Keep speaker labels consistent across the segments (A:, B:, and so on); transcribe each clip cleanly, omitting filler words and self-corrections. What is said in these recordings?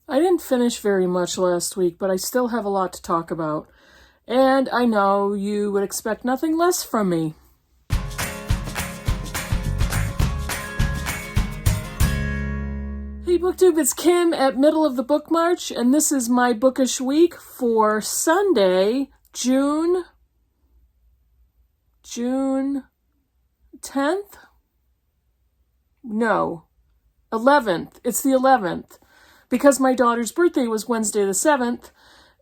A: I didn't finish very much last week, but I still have a lot to talk about. And I know you would expect nothing less from me. Hey Booktube, it's Kim at Middle of the Book March, and this is my Bookish week for Sunday, June 10th? No, 11th. It's the 11th. Because my daughter's birthday was Wednesday the 7th,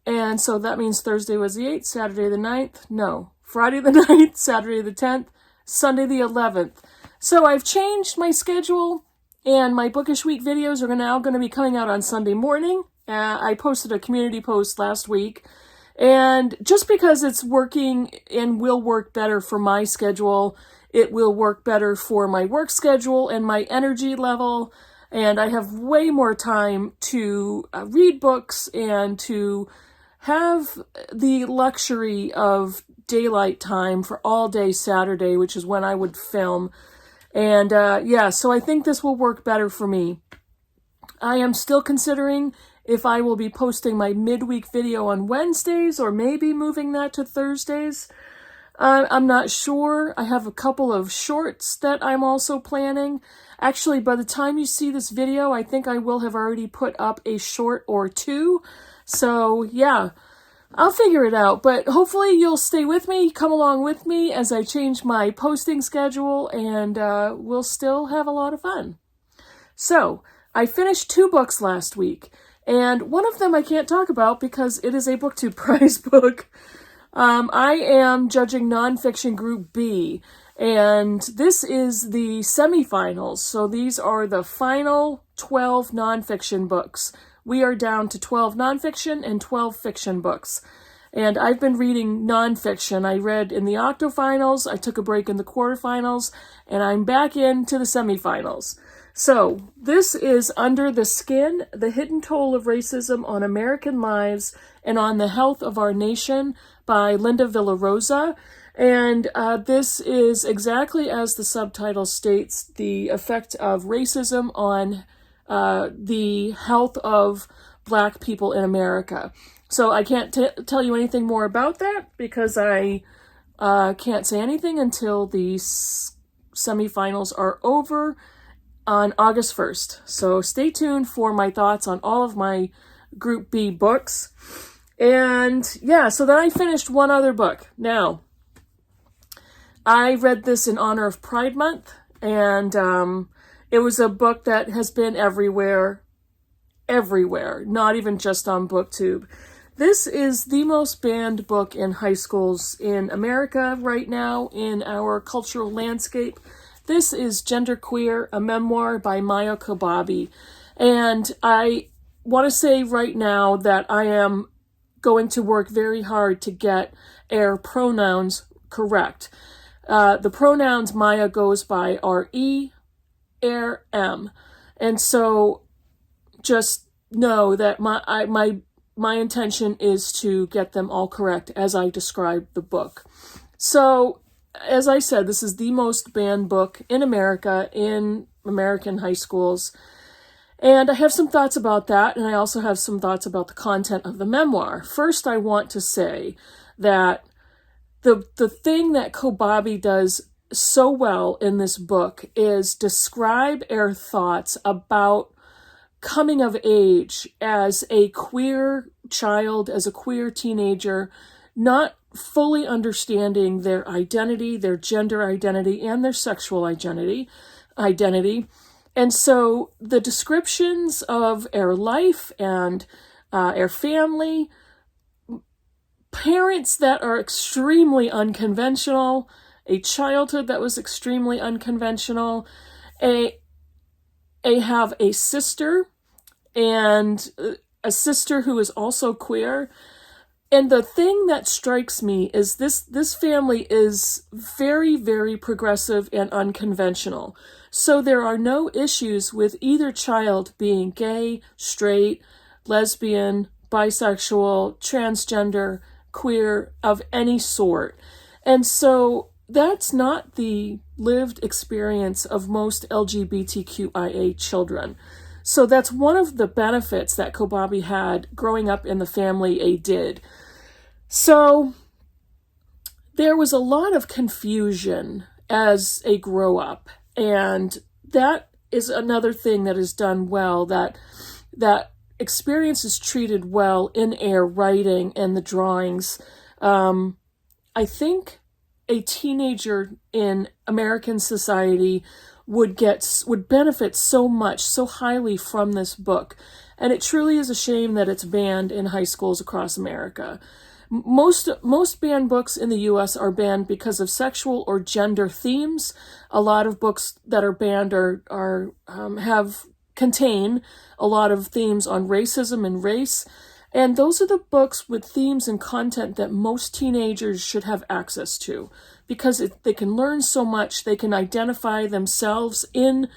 A: and so that means Thursday was the 8th, Saturday the 9th, no, Friday the 9th, Saturday the 10th, Sunday the 11th. So I've changed my schedule, and my Bookish Week videos are now going to be coming out on Sunday morning. I posted a community post last week, and just because it's working and will work better for my schedule, it will work better for my work schedule and my energy level. And I have way more time to read books and to have the luxury of daylight time for all day Saturday, which is when I would film. And so I think this will work better for me. I am still considering if I will be posting my midweek video on Wednesdays or maybe moving that to Thursdays. I'm not sure. I have a couple of shorts that I'm also planning. Actually, by the time you see this video, I think I will have already put up a short or two. So, yeah, I'll figure it out. But hopefully you'll stay with me, come along with me as I change my posting schedule, and we'll still have a lot of fun. So, I finished 2 books last week, and one of them I can't talk about because it is a BookTube prize book. I am judging nonfiction group B, and this is the semifinals. So these are the final 12 nonfiction books. We are down to 12 nonfiction and 12 fiction books. And I've been reading nonfiction. I read in the octofinals, I took a break in the quarterfinals, and I'm back into the semifinals. So this is Under the Skin, The Hidden Toll of Racism on American Lives and on the Health of Our Nation by Linda Villarosa. And this is exactly as the subtitle states, the effect of racism on the health of Black people in America. So I can't tell you anything more about that because I can't say anything until the semifinals are over on August 1st. So stay tuned for my thoughts on all of my Group B books. And yeah, so then I finished one other book. Now, I read this in honor of Pride Month, and it was a book that has been everywhere, not even just on BookTube. This is the most banned book in high schools in America right now in our cultural landscape. This is Genderqueer, a memoir by Micah Cummins. And I want to say right now that I am going to work very hard to get our pronouns correct. The pronouns Maya goes by are E, er, M. And so just know that my intention is to get them all correct as I describe the book. So, as I said, this is the most banned book in America, in American high schools. And I have some thoughts about that, and I also have some thoughts about the content of the memoir. First, I want to say that the thing that Cummins does so well in this book is describe our thoughts about coming of age as a queer child, as a queer teenager, not fully understanding their identity, their gender identity, and their sexual identity. And so the descriptions of our life and our family, parents that are extremely unconventional, a childhood that was extremely unconventional, I have a sister, and a sister who is also queer. And the thing that strikes me is this family is very, very progressive and unconventional. So there are no issues with either child being gay, straight, lesbian, bisexual, transgender, queer, of any sort. And so that's not the lived experience of most LGBTQIA children. So that's one of the benefits that Kobabe had growing up in the family A did. So there was a lot of confusion as a grow up, and that is another thing that is done well, that experience is treated well in air writing and the drawings. I think a teenager in American society would benefit so much, so highly from this book. And it truly is a shame that it's banned in high schools across America. Most banned books in the U.S. are banned because of sexual or gender themes. A lot of books that are banned contain a lot of themes on racism and race. And those are the books with themes and content that most teenagers should have access to, because they can learn so much. They can identify themselves in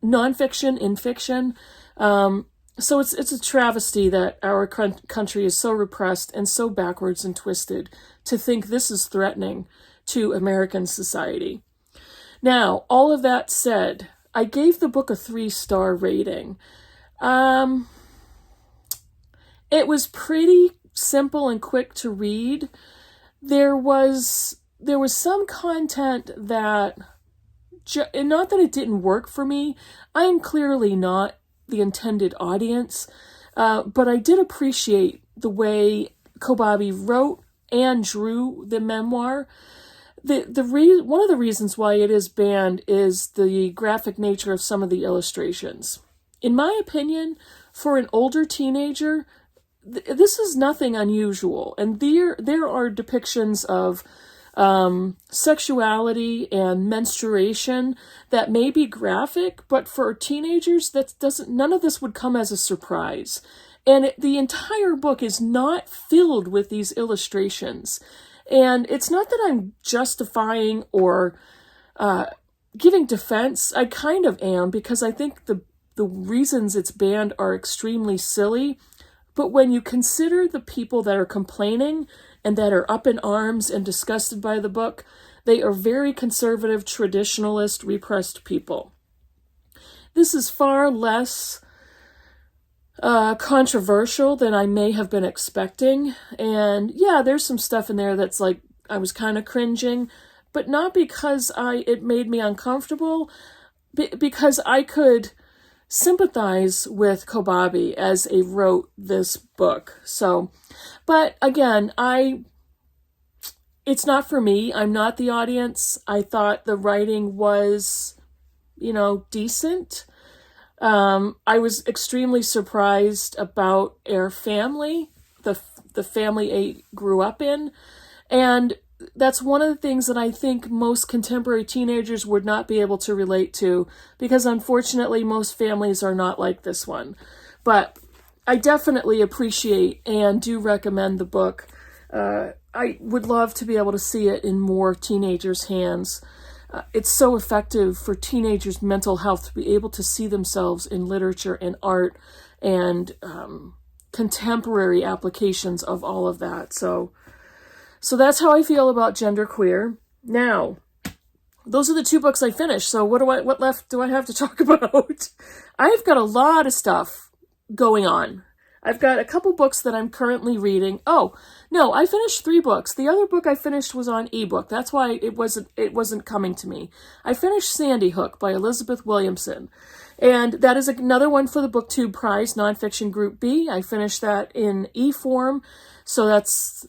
A: nonfiction, in fiction. So it's a travesty that our country is so repressed and so backwards and twisted to think this is threatening to American society. Now, all of that said, I gave the book a 3-star rating. It was pretty simple and quick to read. There was some content that, not that it didn't work for me. I'm clearly not the intended audience, but I did appreciate the way Kobabe wrote and drew the memoir. One of the reasons why it is banned is the graphic nature of some of the illustrations. In my opinion, for an older teenager, this is nothing unusual, and there are depictions of sexuality and menstruation that may be graphic, but for teenagers, none of this would come as a surprise. And the entire book is not filled with these illustrations. And it's not that I'm justifying or giving defense. I kind of am, because I think the reasons it's banned are extremely silly. But when you consider the people that are complaining and that are up in arms and disgusted by the book, they are very conservative, traditionalist, repressed people. This is far less controversial than I may have been expecting. And yeah, there's some stuff in there that's like, I was kind of cringing, but not because it made me uncomfortable, because I could sympathize with Kobabe as he wrote this book. So, but again, it's not for me. I'm not the audience. I thought the writing was, decent. I was extremely surprised about our family, the family I grew up in. And that's one of the things that I think most contemporary teenagers would not be able to relate to, because unfortunately most families are not like this one. But I definitely appreciate and do recommend the book. I would love to be able to see it in more teenagers' hands. It's so effective for teenagers' mental health to be able to see themselves in literature and art and contemporary applications of all of that. So that's how I feel about genderqueer. Now, those are the 2 books I finished. So what left do I have to talk about? I've got a lot of stuff going on. I've got a couple books that I'm currently reading. Oh, no, I finished 3 books. The other book I finished was on ebook. That's why it wasn't coming to me. I finished Sandy Hook by Elizabeth Williamson. And that is another one for the BookTube Prize, Nonfiction Group B. I finished that in e-form. So that's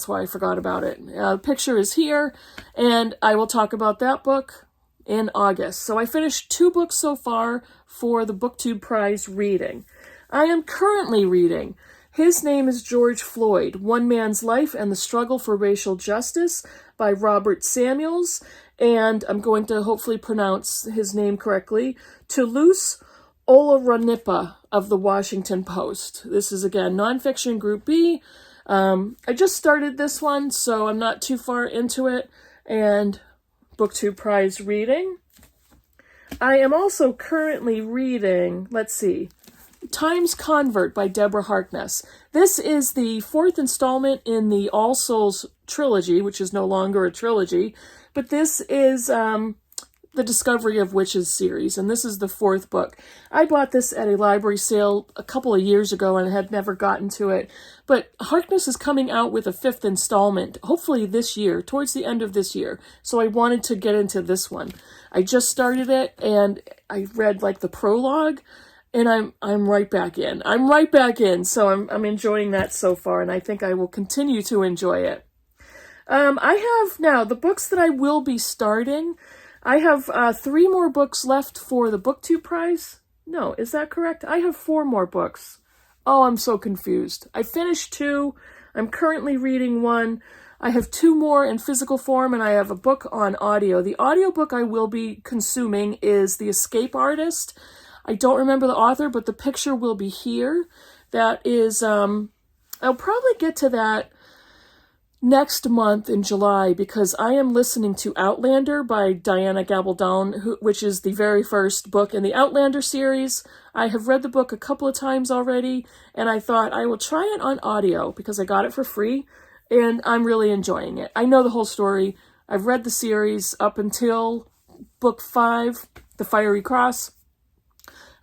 A: why I forgot about it. The picture is here, and I will talk about that book in August. So I finished 2 books so far for the BookTube Prize reading. I am currently reading His Name is George Floyd, One Man's Life and the Struggle for Racial Justice by Robert Samuels. And I'm going to hopefully pronounce his name correctly. Toulouse Olorunipa of the Washington Post. This is, again, Nonfiction Group B. I just started this one, so I'm not too far into it. And BookTube Prize reading. I am also currently reading, Time's Convert by Deborah Harkness. This is the 4th installment in the All Souls trilogy, which is no longer a trilogy, but this is the Discovery of Witches series, and this is the 4th book. I bought this at a library sale a couple of years ago and had never gotten to it. But Harkness is coming out with a 5th installment, hopefully this year, towards the end of this year. So I wanted to get into this one. I just started it, and I read like the prologue, and I'm right back in. I'm right back in, so I'm enjoying that so far, and I think I will continue to enjoy it. I have now the books that I will be starting. I have 3 more books left for the BookTube prize. No, is that correct? I have 4 more books. Oh, I'm so confused. I finished 2. I'm currently reading 1. I have 2 more in physical form, and I have a book on audio. The audiobook I will be consuming is The Escape Artist. I don't remember the author, but the picture will be here. That is, I'll probably get to that next month in July, because I am listening to Outlander by Diana Gabaldon, which is the very first book in the Outlander series. I have read the book a couple of times already, and I thought I will try it on audio because I got it for free, and I'm really enjoying it. I know the whole story. I've read the series up until book 5, The Fiery Cross.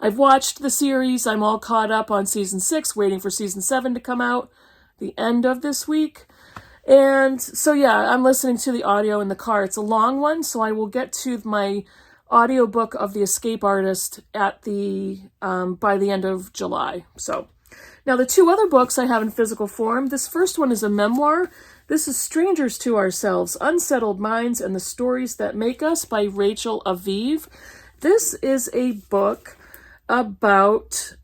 A: I've watched the series. I'm all caught up on season 6, waiting for season 7 to come out the end of this week. And so, yeah, I'm listening to the audio in the car. It's a long one, so I will get to my audiobook of The Escape Artist at by the end of July. So, now the 2 other books I have in physical form. This first one is a memoir. This is Strangers to Ourselves, Unsettled Minds and the Stories That Make Us by Rachel Aviv. This is a book about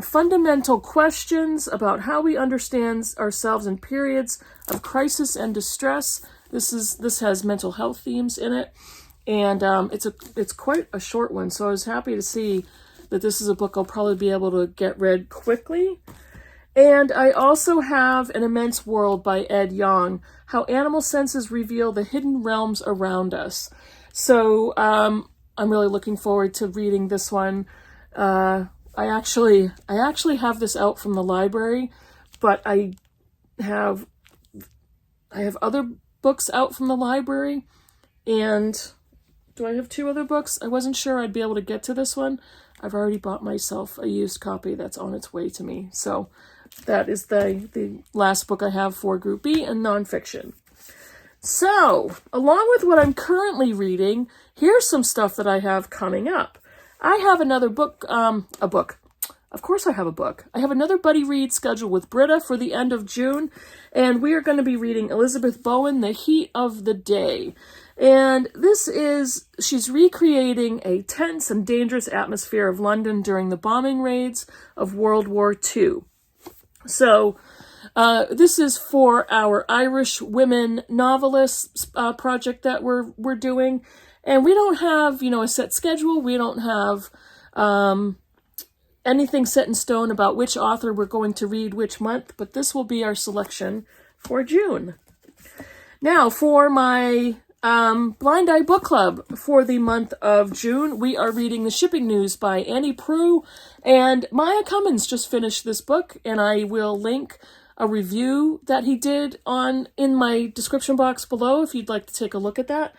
A: fundamental questions about how we understand ourselves in periods of crisis and distress. This has mental health themes in it, and it's quite a short one. So I was happy to see that this is a book I'll probably be able to get read quickly. And I also have An Immense World by Ed Yong, How Animal Senses Reveal the Hidden Realms Around Us. So I'm really looking forward to reading this one. I actually have this out from the library, but I have other books out from the library, and do I have 2 other books? I wasn't sure I'd be able to get to this one. I've already bought myself a used copy that's on its way to me. So that is the last book I have for Group B and nonfiction. So, along with what I'm currently reading, here's some stuff that I have coming up. I have another book, Of course I have a book. I have another buddy read scheduled with Britta for the end of June, and we are going to be reading Elizabeth Bowen, The Heat of the Day. And she's recreating a tense and dangerous atmosphere of London during the bombing raids of World War II. So, this is for our Irish women novelists project that we're doing. And we don't have, a set schedule. We don't have anything set in stone about which author we're going to read which month, but this will be our selection for June. Now, for my Blind Eye Book Club for the month of June, we are reading The Shipping News by Annie Proulx, and Micah Cummins just finished this book, and I will link a review that he did in my description box below if you'd like to take a look at that.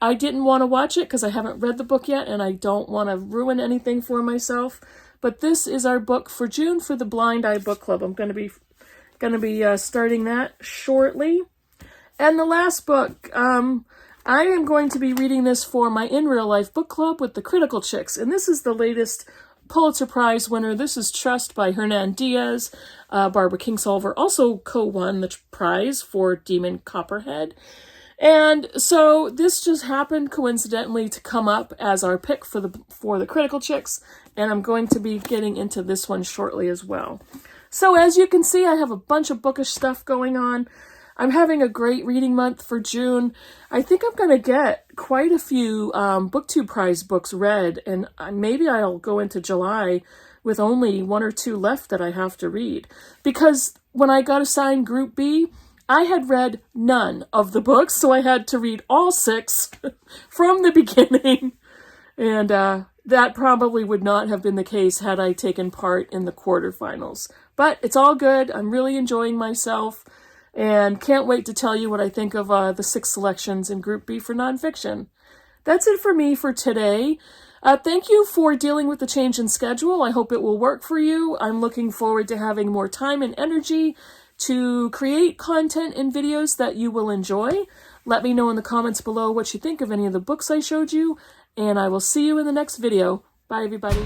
A: I didn't want to watch it because I haven't read the book yet, and I don't want to ruin anything for myself. But this is our book for June for the Blind Eye Book Club. I'm going to be starting that shortly. And the last book, I am going to be reading this for my In Real Life book club with the Critical Chicks, and this is the latest Pulitzer Prize winner. This is Trust by Hernan Diaz. Barbara Kingsolver also co-won the prize for Demon Copperhead. And so this just happened coincidentally to come up as our pick for the Critical Chicks, and I'm going to be getting into this one shortly as well. So as you can see, I have a bunch of bookish stuff going on. I'm having a great reading month for June. I think I'm going to get quite a few BookTube Prize books read, and maybe I'll go into July with only 1 or 2 left that I have to read. Because when I got assigned Group B, I had read none of the books, so I had to read all 6 from the beginning. And that probably would not have been the case had I taken part in the quarterfinals. But it's all good. I'm really enjoying myself. And can't wait to tell you what I think of the 6 selections in Group B for nonfiction. that's it for me for today. Thank you for dealing with the change in schedule. I hope it will work for you. I'm looking forward to having more time and energy to create content and videos that you will enjoy. Let me know in the comments below what you think of any of the books I showed you, and I will see you in the next video. Bye, everybody.